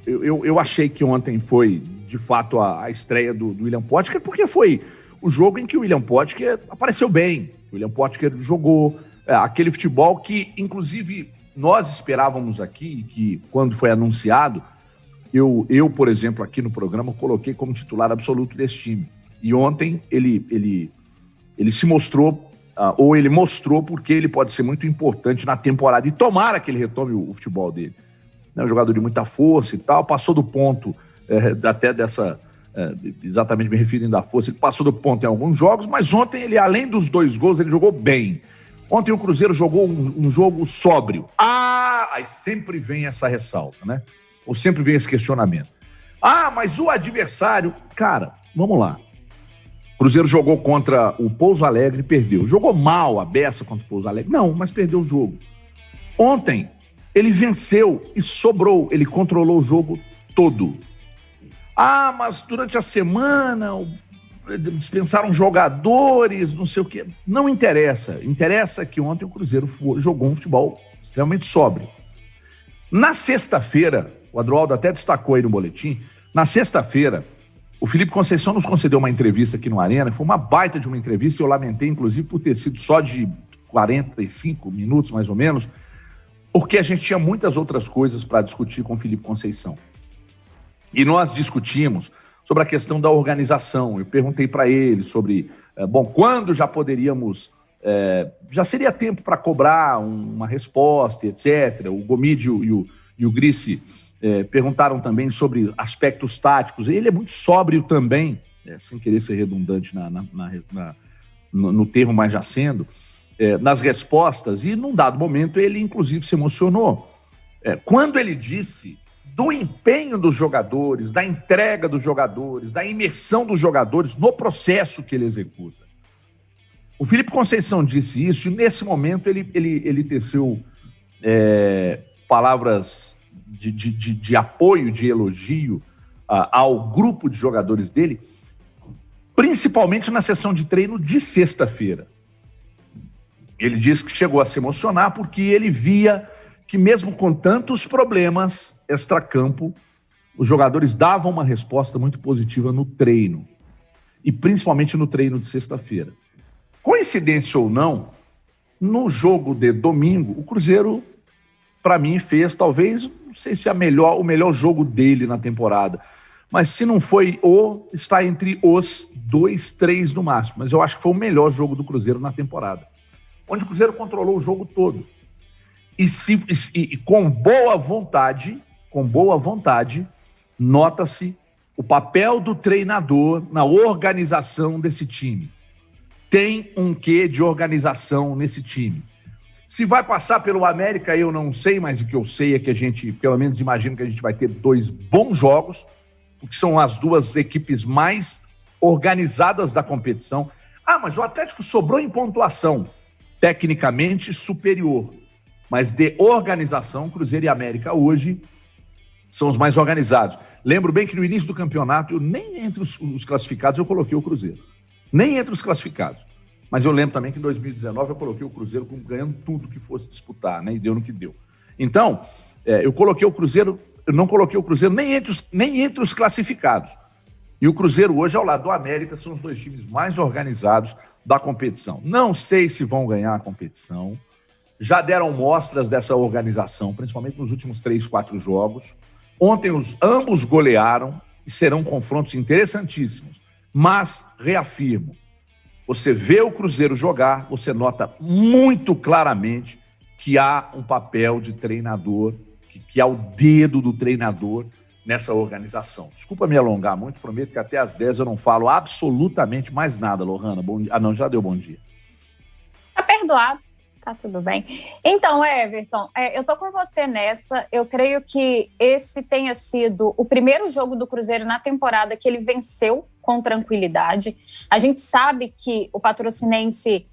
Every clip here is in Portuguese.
eu achei que ontem foi, de fato, a estreia do William Potker, porque foi o jogo em que o William Potker apareceu bem. O William Potker jogou aquele futebol que, inclusive, nós esperávamos aqui, que quando foi anunciado, eu, por exemplo, aqui no programa, coloquei como titular absoluto desse time. E ontem ele se mostrou, ou ele mostrou porque ele pode ser muito importante na temporada. E tomara que ele retome o futebol dele. Um jogador de muita força e tal, passou do ponto até dessa... exatamente me referindo à força, ele passou do ponto em alguns jogos, mas ontem ele, além dos 2 gols, ele jogou bem. Ontem o Cruzeiro jogou um jogo sóbrio. Aí sempre vem essa ressalva, né? Ou sempre vem esse questionamento. Mas o adversário... Cara, vamos lá. O Cruzeiro jogou contra o Pouso Alegre e perdeu. Jogou mal a beça contra o Pouso Alegre? Não, mas perdeu o jogo. Ontem, ele venceu e sobrou. Ele controlou o jogo todo. Mas durante a semana dispensaram jogadores, não sei o quê. Não interessa. Interessa que ontem o Cruzeiro jogou um futebol extremamente sóbrio. Na sexta-feira, o Adroaldo até destacou aí no boletim, na sexta-feira, o Felipe Conceição nos concedeu uma entrevista aqui no Arena, foi uma baita de uma entrevista, eu lamentei, inclusive, por ter sido só de 45 minutos, mais ou menos, porque a gente tinha muitas outras coisas para discutir com o Felipe Conceição. E nós discutimos sobre a questão da organização. Eu perguntei para ele sobre, quando já poderíamos, já seria tempo para cobrar uma resposta, etc. O Gomídio e o Grice perguntaram também sobre aspectos táticos. Ele é muito sóbrio também, sem querer ser redundante no termo, mas já sendo, nas respostas. E num dado momento ele, inclusive, se emocionou. Quando ele disse do empenho dos jogadores, da entrega dos jogadores, da imersão dos jogadores no processo que ele executa. O Felipe Conceição disse isso e nesse momento ele teceu palavras de apoio, de elogio ao grupo de jogadores dele, principalmente na sessão de treino de sexta-feira. Ele disse que chegou a se emocionar porque ele via que mesmo com tantos problemas extracampo, os jogadores davam uma resposta muito positiva no treino, e principalmente no treino de sexta-feira. Coincidência ou não, no jogo de domingo, o Cruzeiro, para mim, fez talvez, não sei se o melhor jogo dele na temporada, mas se não foi está entre os 2, 3 no máximo, mas eu acho que foi o melhor jogo do Cruzeiro na temporada, onde o Cruzeiro controlou o jogo todo, e com boa vontade, nota-se o papel do treinador na organização desse time. Tem um quê de organização nesse time. Se vai passar pelo América, eu não sei, mas o que eu sei é que a gente, pelo menos imagino que a gente vai ter 2 bons jogos, porque são as 2 equipes mais organizadas da competição. Mas o Atlético sobrou em pontuação, tecnicamente superior, mas de organização, Cruzeiro e América hoje são os mais organizados. Lembro bem que no início do campeonato, nem entre os classificados eu coloquei o Cruzeiro. Nem entre os classificados. Mas eu lembro também que em 2019 eu coloquei o Cruzeiro ganhando tudo que fosse disputar, né? E deu no que deu. Então, eu coloquei o Cruzeiro, eu não coloquei o Cruzeiro nem entre os classificados. E o Cruzeiro hoje, ao lado do América, são os 2 times mais organizados da competição. Não sei se vão ganhar a competição. Já deram mostras dessa organização, principalmente nos últimos 3, 4 jogos. Ontem ambos golearam e serão confrontos interessantíssimos. Mas, reafirmo, você vê o Cruzeiro jogar, você nota muito claramente que há um papel de treinador, que há o dedo do treinador nessa organização. Desculpa me alongar muito, prometo que até às 10 eu não falo absolutamente mais nada, Lohana. Não, já deu bom dia. Tá perdoado. Tá tudo bem. Então, Everton, eu tô com você nessa. Eu creio que esse tenha sido o primeiro jogo do Cruzeiro na temporada que ele venceu com tranquilidade. A gente sabe que o Patrocinense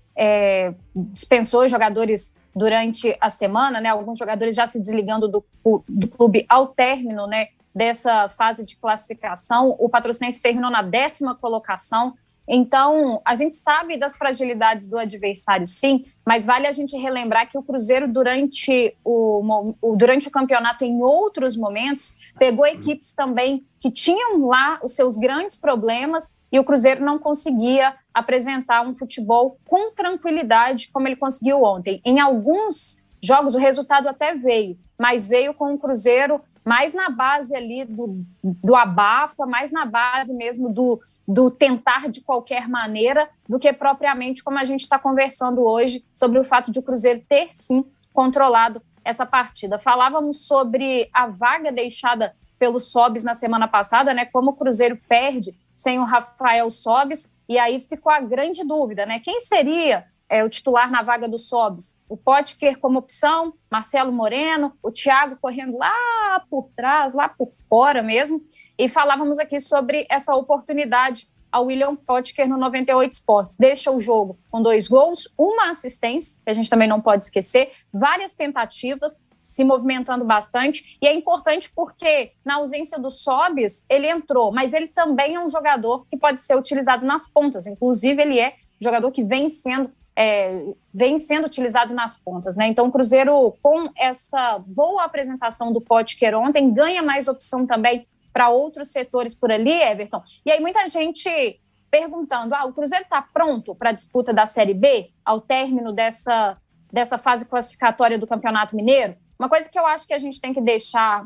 dispensou jogadores durante a semana, né? Alguns jogadores já se desligando do clube ao término, né, dessa fase de classificação. O Patrocinense terminou na 10ª colocação. Então, a gente sabe das fragilidades do adversário, sim, mas vale a gente relembrar que o Cruzeiro, durante o campeonato, em outros momentos, pegou equipes também que tinham lá os seus grandes problemas e o Cruzeiro não conseguia apresentar um futebol com tranquilidade como ele conseguiu ontem. Em alguns jogos, o resultado até veio, mas veio com o Cruzeiro mais na base ali do abafa, mais na base mesmo do tentar de qualquer maneira, do que propriamente como a gente está conversando hoje sobre o fato de o Cruzeiro ter, sim, controlado essa partida. Falávamos sobre a vaga deixada pelo Sobis na semana passada, né? Como o Cruzeiro perde sem o Rafael Sobis, e aí ficou a grande dúvida, né? Quem seria o titular na vaga do Sobis? O Potker como opção, Marcelo Moreno, o Thiago correndo lá por trás, lá por fora mesmo. E falávamos aqui sobre essa oportunidade ao William Potker no 98 Sports. Deixa o jogo com 2 gols, uma assistência, que a gente também não pode esquecer, várias tentativas, se movimentando bastante. E é importante porque, na ausência do Sobis, ele entrou, mas ele também é um jogador que pode ser utilizado nas pontas. Inclusive, ele é um jogador que vem sendo utilizado nas pontas, né? Então, o Cruzeiro, com essa boa apresentação do Potker ontem, ganha mais opção também para outros setores por ali, Everton. E aí muita gente perguntando, o Cruzeiro está pronto para a disputa da Série B, ao término dessa fase classificatória do Campeonato Mineiro? Uma coisa que eu acho que a gente tem que deixar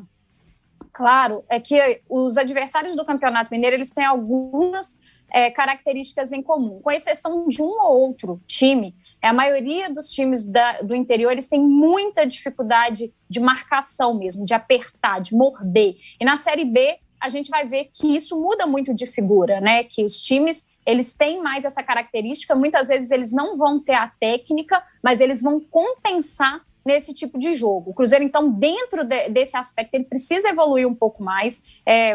claro é que os adversários do Campeonato Mineiro, eles têm algumas características em comum, com exceção de um ou outro time. A maioria dos times do interior, eles têm muita dificuldade de marcação mesmo, de apertar, de morder. E na Série B, a gente vai ver que isso muda muito de figura, né? Que os times, eles têm mais essa característica, muitas vezes eles não vão ter a técnica, mas eles vão compensar nesse tipo de jogo. O Cruzeiro, então, dentro desse aspecto, ele precisa evoluir um pouco mais,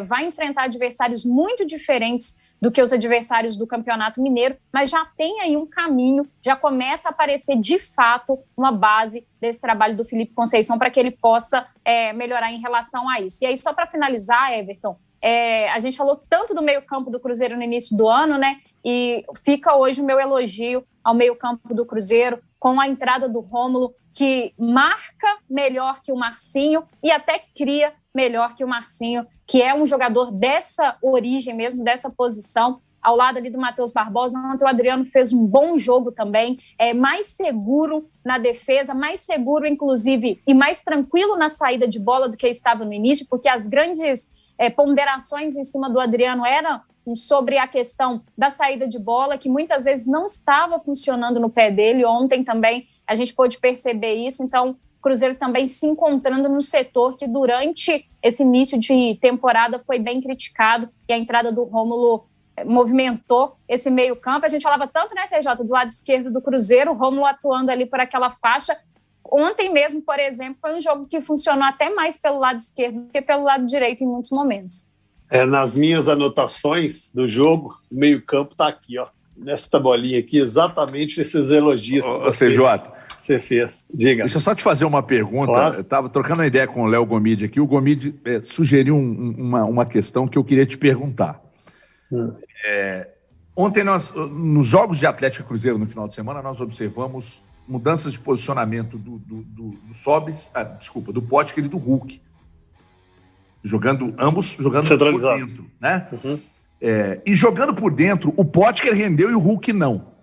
vai enfrentar adversários muito diferentes do que os adversários do Campeonato Mineiro, mas já tem aí um caminho, já começa a aparecer de fato uma base desse trabalho do Felipe Conceição para que ele possa melhorar em relação a isso. E aí, só para finalizar, Everton, a gente falou tanto do meio-campo do Cruzeiro no início do ano, né? E fica hoje o meu elogio ao meio-campo do Cruzeiro, com a entrada do Rômulo, que marca melhor que o Marcinho e até cria melhor que o Marcinho, que é um jogador dessa origem mesmo, dessa posição, ao lado ali do Matheus Barbosa. Ontem o Adriano fez um bom jogo também, mais seguro na defesa, mais seguro, inclusive, e mais tranquilo na saída de bola do que estava no início, porque as grandes ponderações em cima do Adriano eram sobre a questão da saída de bola, que muitas vezes não estava funcionando no pé dele. Ontem também a gente pôde perceber isso, então o Cruzeiro também se encontrando no setor que durante esse início de temporada foi bem criticado, e a entrada do Rômulo movimentou esse meio campo. A gente falava tanto, né, CJ, do lado esquerdo do Cruzeiro, o Rômulo atuando ali por aquela faixa. Ontem mesmo, por exemplo, foi um jogo que funcionou até mais pelo lado esquerdo do que pelo lado direito em muitos momentos. Nas minhas anotações do jogo, o meio campo está aqui, ó, nessa bolinha aqui, exatamente esses elogios que você fez. Diga. Deixa eu só te fazer uma pergunta. Claro. Eu estava trocando uma ideia com o Léo Gomide aqui. O Gomide sugeriu uma questão que eu queria te perguntar. Ontem, nos jogos de Atlético e Cruzeiro no final de semana, nós observamos mudanças de posicionamento do Sobis, do Potker e do Hulk. Ambos jogando por dentro, né? Uhum. E jogando por dentro, o Potker rendeu e o Hulk não.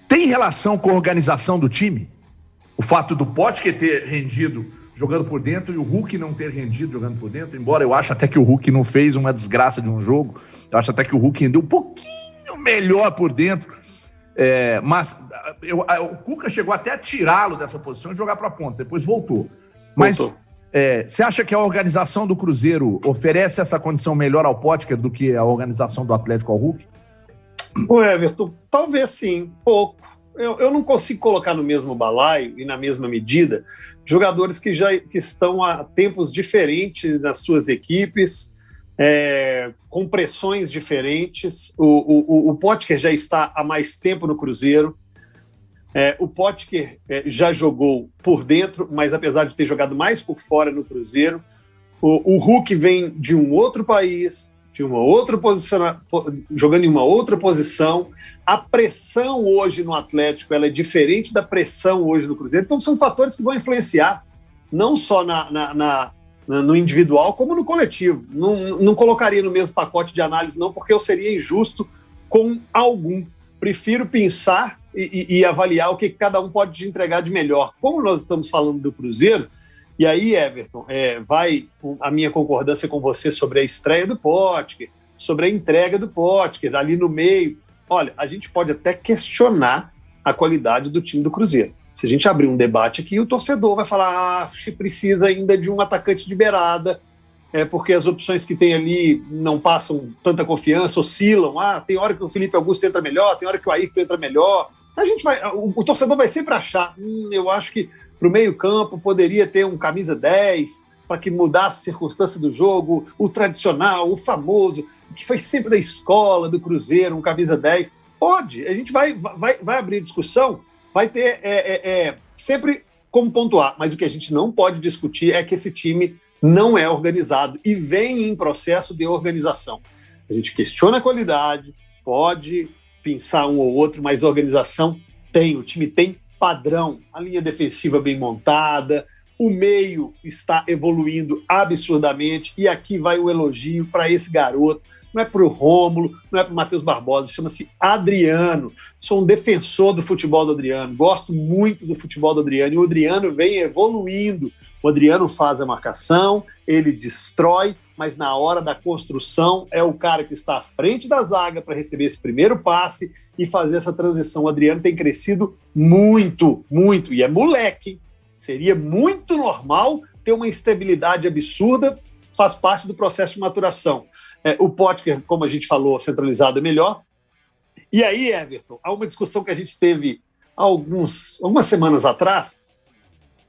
Tem relação com a organização do time? O fato do Potker ter rendido jogando por dentro e o Hulk não ter rendido jogando por dentro, embora eu acho até que o Hulk não fez uma desgraça de um jogo, eu acho até que o Hulk rendeu um pouquinho melhor por dentro, mas o Cuca chegou até a tirá-lo dessa posição e jogar para a ponta, depois voltou. Mas você acha que a organização do Cruzeiro oferece essa condição melhor ao Potker do que a organização do Atlético ao Hulk? O Everton, talvez sim, pouco. Eu não consigo colocar no mesmo balaio e na mesma medida jogadores que estão há tempos diferentes nas suas equipes, com pressões diferentes. O Potker já está há mais tempo no Cruzeiro. O Potker já jogou por dentro, mas apesar de ter jogado mais por fora no Cruzeiro, o Hulk vem de um outro país, jogando em uma outra posição. A pressão hoje no Atlético ela é diferente da pressão hoje no Cruzeiro. Então são fatores que vão influenciar não só no individual, como no coletivo. Não colocaria no mesmo pacote de análise, não, porque eu seria injusto com algum. Prefiro pensar e avaliar o que cada um pode te entregar de melhor. Como nós estamos falando do Cruzeiro, e aí, Everton, vai a minha concordância com você sobre a estreia do Potker, sobre a entrega do Potker, ali no meio. Olha, a gente pode até questionar a qualidade do time do Cruzeiro. Se a gente abrir um debate aqui, o torcedor vai falar que precisa ainda de um atacante de beirada, porque as opções que tem ali não passam tanta confiança, oscilam. Tem hora que o Felipe Augusto entra melhor, tem hora que o Ayrton entra melhor. O torcedor vai sempre achar, eu acho que para o meio-campo poderia ter um camisa 10 para que mudasse a circunstância do jogo, o tradicional, o famoso, que foi sempre da escola, do Cruzeiro, um camisa 10. Pode, a gente vai abrir discussão, vai ter sempre como pontuar, mas o que a gente não pode discutir é que esse time não é organizado e vem em processo de organização. A gente questiona a qualidade, pode pensar um ou outro, mas a organização tem, o time tem padrão, a linha defensiva bem montada, o meio está evoluindo absurdamente, e aqui vai o elogio para esse garoto, não é para o Rômulo, não é para o Matheus Barbosa, chama-se Adriano. Sou um defensor do futebol do Adriano, gosto muito do futebol do Adriano, e o Adriano vem evoluindo. O Adriano faz a marcação, ele destrói, mas na hora da construção é o cara que está à frente da zaga para receber esse primeiro passe e fazer essa transição. O Adriano tem crescido muito, muito, e é moleque, hein? Seria muito normal ter uma instabilidade absurda, faz parte do processo de maturação. O Potker, como a gente falou, centralizado é melhor. E aí, Everton, há uma discussão que a gente teve algumas semanas atrás.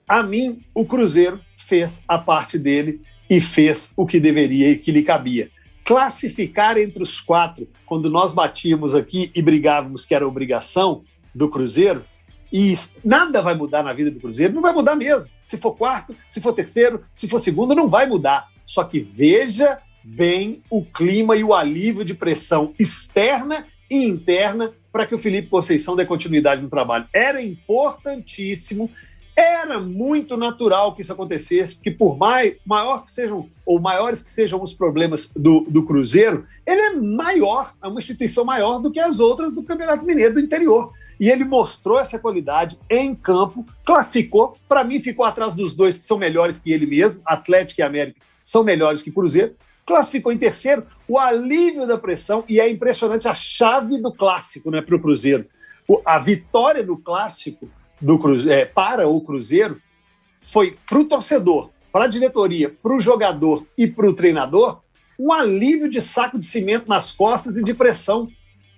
A mim, o Cruzeiro fez a parte dele e fez o que deveria e que lhe cabia. Classificar entre os 4, quando nós batíamos aqui e brigávamos que era obrigação do Cruzeiro, e nada vai mudar na vida do Cruzeiro, não vai mudar mesmo. Se for 4º, se for 3º, se for 2º, não vai mudar. Só que veja bem o clima e o alívio de pressão externa e interna para que o Felipe Conceição dê continuidade no trabalho. Era importantíssimo, era muito natural que isso acontecesse, porque por maior que sejam, ou maiores que sejam os problemas do Cruzeiro, ele é maior, é uma instituição maior do que as outras do Campeonato Mineiro do interior. E ele mostrou essa qualidade em campo, classificou, para mim ficou atrás dos 2 que são melhores que ele mesmo, Atlético e América são melhores que Cruzeiro, classificou em 3º, o alívio da pressão, e é impressionante a chave do clássico, né, para o Cruzeiro. A vitória do clássico para o Cruzeiro foi para o torcedor, para a diretoria, para o jogador e para o treinador, um alívio de saco de cimento nas costas e de pressão,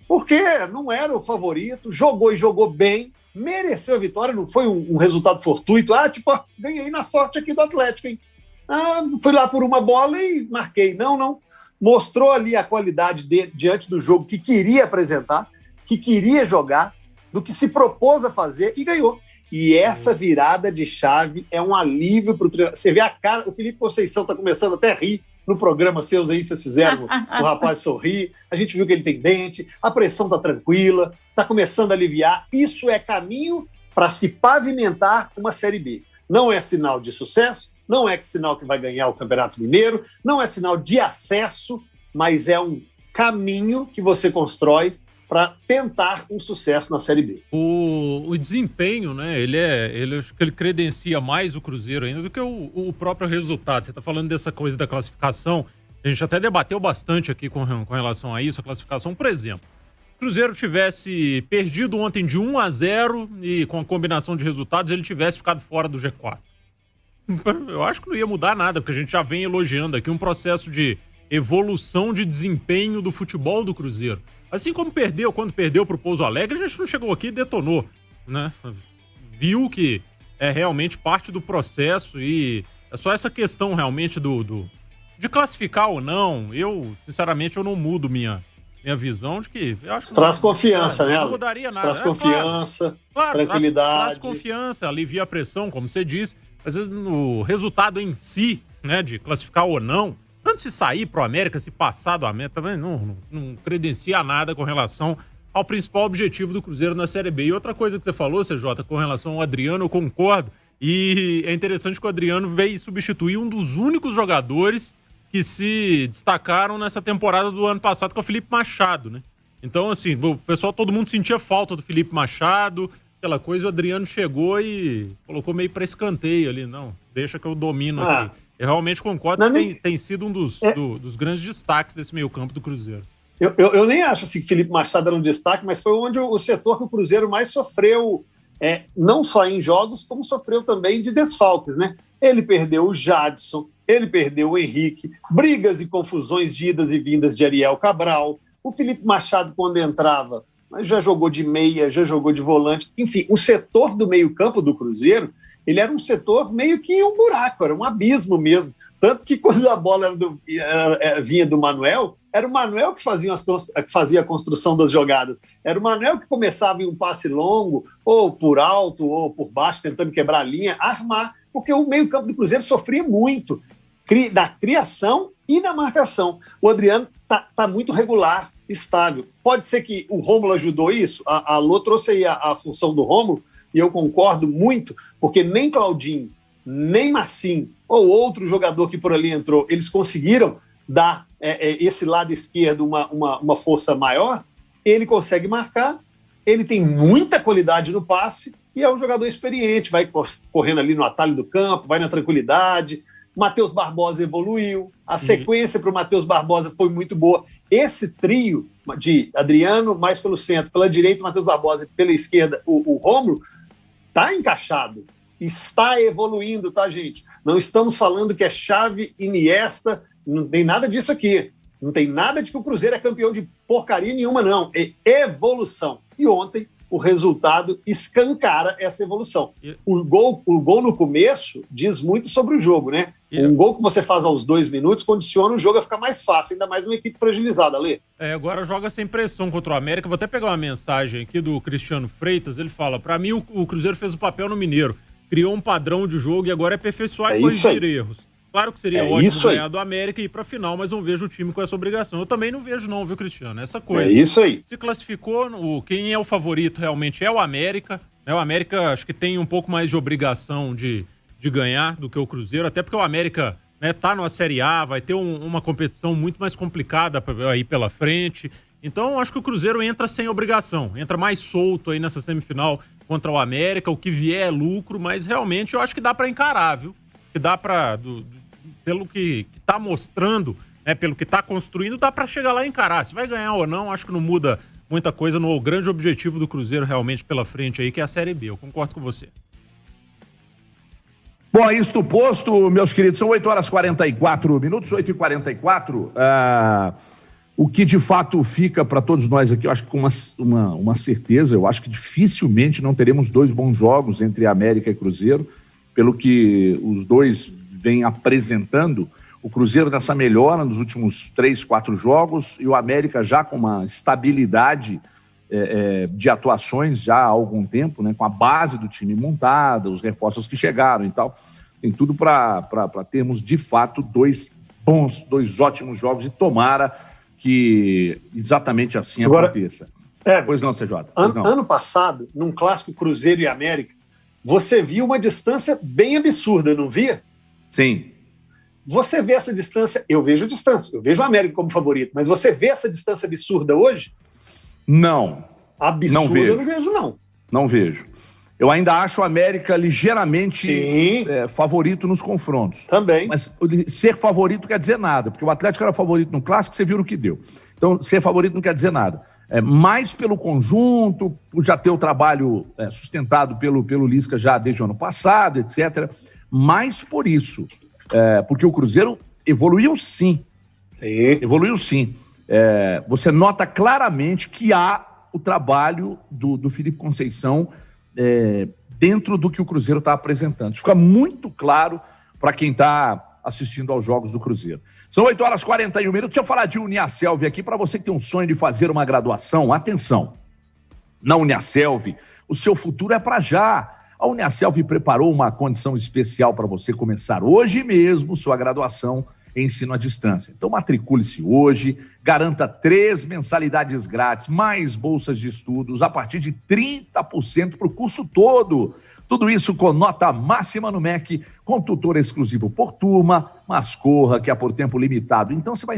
porque não era o favorito, jogou bem, mereceu a vitória, não foi um resultado fortuito, ganhei na sorte aqui do Atlético, hein? Fui lá por uma bola e marquei. Não. Mostrou ali a qualidade diante do jogo que queria apresentar, que queria jogar, do que se propôs a fazer e ganhou. E essa virada de chave é um alívio para o treinador. Você vê a cara, o Felipe Conceição está começando até a rir no programa seus aí, vocês fizeram o rapaz sorrir, a gente viu que ele tem dente, a pressão está tranquila, está começando a aliviar. Isso é caminho para se pavimentar uma Série B. Não é sinal de sucesso, não é sinal que vai ganhar o Campeonato Mineiro, não é sinal de acesso, mas é um caminho que você constrói para tentar um sucesso na Série B. O desempenho, né, ele acho que ele credencia mais o Cruzeiro ainda do que o próprio resultado. Você está falando dessa coisa da classificação, a gente até debateu bastante aqui com relação a isso, a classificação. Por exemplo, se o Cruzeiro tivesse perdido ontem de 1-0 e com a combinação de resultados ele tivesse ficado fora do G4. Eu acho que não ia mudar nada, porque a gente já vem elogiando aqui um processo de evolução de desempenho do futebol do Cruzeiro. Assim como quando perdeu para o Pouso Alegre, a gente não chegou aqui e detonou, né? Viu que é realmente parte do processo e é só essa questão realmente de classificar ou não. Eu, sinceramente, eu não mudo minha visão de que... Eu acho que traz confiança, né? Não mudaria nada. Traz confiança, claro, tranquilidade. Traz confiança, alivia a pressão, como você disse. Às vezes, no resultado em si, né, de classificar ou não, tanto tanto se sair pro América, se passar do América, também não credencia nada com relação ao principal objetivo do Cruzeiro na Série B. E outra coisa que você falou, CJ, com relação ao Adriano, eu concordo. E é interessante que o Adriano veio substituir um dos únicos jogadores que se destacaram nessa temporada do ano passado, que é o Felipe Machado, né? Então, assim, o pessoal, todo mundo sentia falta do Felipe Machado, aquela coisa, o Adriano chegou e colocou meio para escanteio ali. Não, deixa que eu domino aqui. Eu realmente concordo que tem sido um dos grandes destaques desse meio-campo do Cruzeiro. Eu nem acho assim, que Felipe Machado era um destaque, mas foi onde o setor que o Cruzeiro mais sofreu, não só em jogos, como sofreu também de desfalques, né? Ele perdeu o Jadson, ele perdeu o Henrique, brigas e confusões de idas e vindas de Ariel Cabral. O Felipe Machado, quando entrava, já jogou de meia, já jogou de volante. Enfim, o setor do meio-campo do Cruzeiro, ele era um setor meio que um buraco, era um abismo mesmo. Tanto que quando a bola vinha do Manuel, era o Manuel que fazia a construção das jogadas. Era o Manuel que começava em um passe longo, ou por alto, ou por baixo, tentando quebrar a linha, armar, porque o meio-campo do Cruzeiro sofria muito da criação e da marcação. O Adriano tá muito regular, estável. Pode ser que o Rômulo ajudou isso? A Lô trouxe aí a função do Rômulo, e eu concordo muito, porque nem Claudinho, nem Marcinho, ou outro jogador que por ali entrou, eles conseguiram dar esse lado esquerdo uma força maior. Ele consegue marcar, ele tem muita qualidade no passe, e é um jogador experiente, vai correndo ali no atalho do campo, vai na tranquilidade. Matheus Barbosa evoluiu, a sequência para o Matheus Barbosa foi muito boa. Esse trio de Adriano, mais pelo centro, pela direita, Matheus Barbosa, e pela esquerda, o Rômulo, está encaixado, está evoluindo, tá, gente? Não estamos falando que é Xavi, Iniesta, não tem nada disso aqui. Não tem nada de que o Cruzeiro é campeão de porcaria nenhuma, não. É evolução. E ontem o resultado escancara essa evolução. O gol no começo diz muito sobre o jogo, né? Um gol que você faz aos 2 minutos condiciona o jogo a ficar mais fácil, ainda mais uma equipe fragilizada, Lê. Agora joga sem pressão contra o América. Vou até pegar uma mensagem aqui do Cristiano Freitas. Ele fala, pra mim o Cruzeiro fez o papel no Mineiro, criou um padrão de jogo e agora é aperfeiçoar e corrigir erros. Claro que seria ótimo ganhar do América e ir pra final, mas não vejo o time com essa obrigação. Eu também não vejo não, viu, Cristiano? Essa coisa. É isso aí. Se classificou, quem é o favorito realmente é o América. Né? O América acho que tem um pouco mais de obrigação de ganhar do que o Cruzeiro, até porque o América, né, tá numa Série A, vai ter uma competição muito mais complicada aí pela frente. Então, acho que o Cruzeiro entra sem obrigação, entra mais solto aí nessa semifinal contra o América, o que vier é lucro, mas realmente eu acho que dá para encarar, viu? Que dá para, pelo que tá mostrando, né, pelo que tá construindo, dá para chegar lá e encarar. Se vai ganhar ou não, acho que não muda muita coisa no grande objetivo do Cruzeiro realmente pela frente aí, que é a Série B. Eu concordo com você. Bom, isto posto, meus queridos, são 8h44, 8h44. O que de fato fica para todos nós aqui, eu acho que com uma certeza, eu acho que dificilmente não teremos 2 bons jogos entre América e Cruzeiro, pelo que os dois vêm apresentando. O Cruzeiro nessa melhora nos últimos 3, 4 jogos e o América já com uma estabilidade de atuações já há algum tempo, né, com a base do time montada, os reforços que chegaram e tal. Tem tudo para termos, de fato, 2 ótimos jogos e tomara que exatamente assim aconteça. Pois não, CJ. Ano passado, num clássico Cruzeiro e América, você viu uma distância bem absurda, não via? Sim. Você vê essa distância, eu vejo distância, eu vejo o América como favorito, mas você vê essa distância absurda hoje? Não. Absurda não vejo. Eu não vejo, não. Não vejo. Eu ainda acho o América ligeiramente favorito nos confrontos. Também. Mas ser favorito não quer dizer nada, porque o Atlético era favorito no Clássico, você viu no que deu. Então, ser favorito não quer dizer nada. Mais pelo conjunto, por já ter o trabalho sustentado pelo Lisca já desde o ano passado, etc. Mais por isso. Porque o Cruzeiro evoluiu sim. Evoluiu sim. Você nota claramente que há o trabalho do Felipe Conceição dentro do que o Cruzeiro está apresentando. Fica muito claro para quem está assistindo aos jogos do Cruzeiro. São 8h41. Deixa eu falar de Uniaselv aqui para você que tem um sonho de fazer uma graduação. Atenção, na Uniaselv, o seu futuro é para já. A Uniaselv preparou uma condição especial para você começar hoje mesmo sua graduação ensino à distância. Então matricule-se hoje, garanta 3 mensalidades grátis, mais bolsas de estudos a partir de 30% para o curso todo. Tudo isso com nota máxima no MEC, com tutor exclusivo por turma, mas corra que é por tempo limitado. Então você vai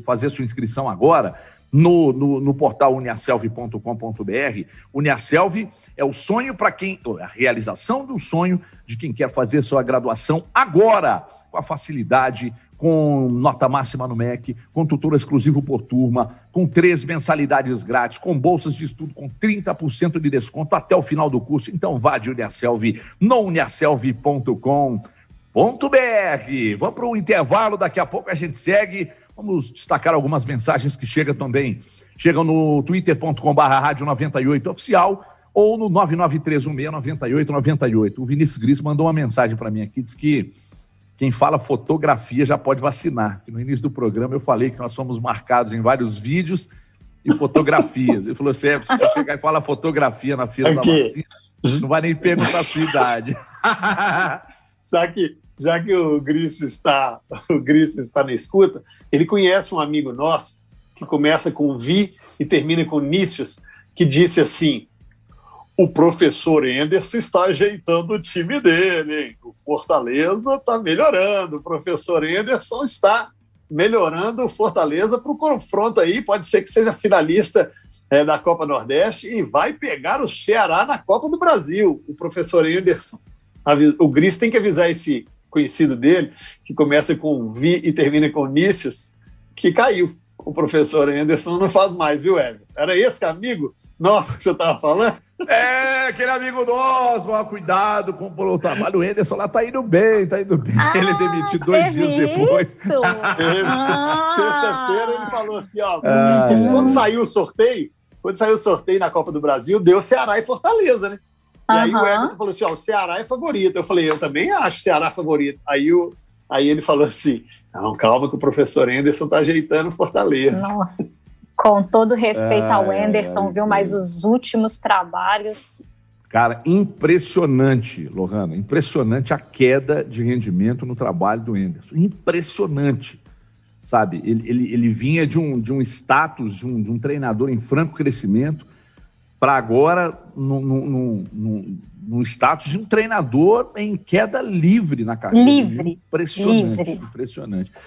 fazer sua inscrição agora no portal uniaselv.com.br. Uniaselv é o sonho para quem, a realização do sonho de quem quer fazer sua graduação agora, com a facilidade, com nota máxima no MEC, com tutor exclusivo por turma, com 3 mensalidades grátis, com bolsas de estudo com 30% de desconto até o final do curso. Então vá de Uniaselv no uniaselv.com.br. Vamos para o intervalo, daqui a pouco a gente segue. Vamos destacar algumas mensagens que chegam também. Chegam no twitter.com/rádio98oficial ou no 993169898. O Vinícius Gris mandou uma mensagem para mim aqui, diz que quem fala fotografia já pode vacinar. No início do programa eu falei que nós somos marcados em vários vídeos e fotografias. Ele falou assim, se você chegar e falar fotografia na fila da vacina, não vai nem perguntar a sua idade. Já que o Gris está na escuta, ele conhece um amigo nosso que começa com Vi e termina com Nícios, que disse assim: o professor Enderson está ajeitando o time dele, hein? O Fortaleza está melhorando, o professor Enderson está melhorando o Fortaleza para o confronto aí, pode ser que seja finalista da Copa Nordeste e vai pegar o Ceará na Copa do Brasil, o professor Enderson. O Gris tem que avisar esse conhecido dele, que começa com Vi e termina com Nícios, que caiu. O professor Enderson não faz mais, viu, Hélio? Era esse amigo nosso que você estava falando? É, aquele amigo nosso, cuidado com o trabalho. O Enderson lá tá indo bem. Ele demitiu 2 dias depois. Sexta-feira ele falou assim, quando saiu o sorteio na Copa do Brasil, deu Ceará e Fortaleza, né? E aí o Everton falou assim, o Ceará é favorito. Eu falei, eu também acho o Ceará favorito. Aí ele falou assim, não, calma que o professor Enderson tá ajeitando o Fortaleza. Nossa, com todo respeito ao Enderson, viu? Mas os últimos trabalhos... Cara, impressionante, Lohana, impressionante a queda de rendimento no trabalho do Enderson. Impressionante, sabe? Ele vinha de um status, de um treinador em franco crescimento, para agora num status de um treinador em queda livre na carreira. Livre. Impressionante.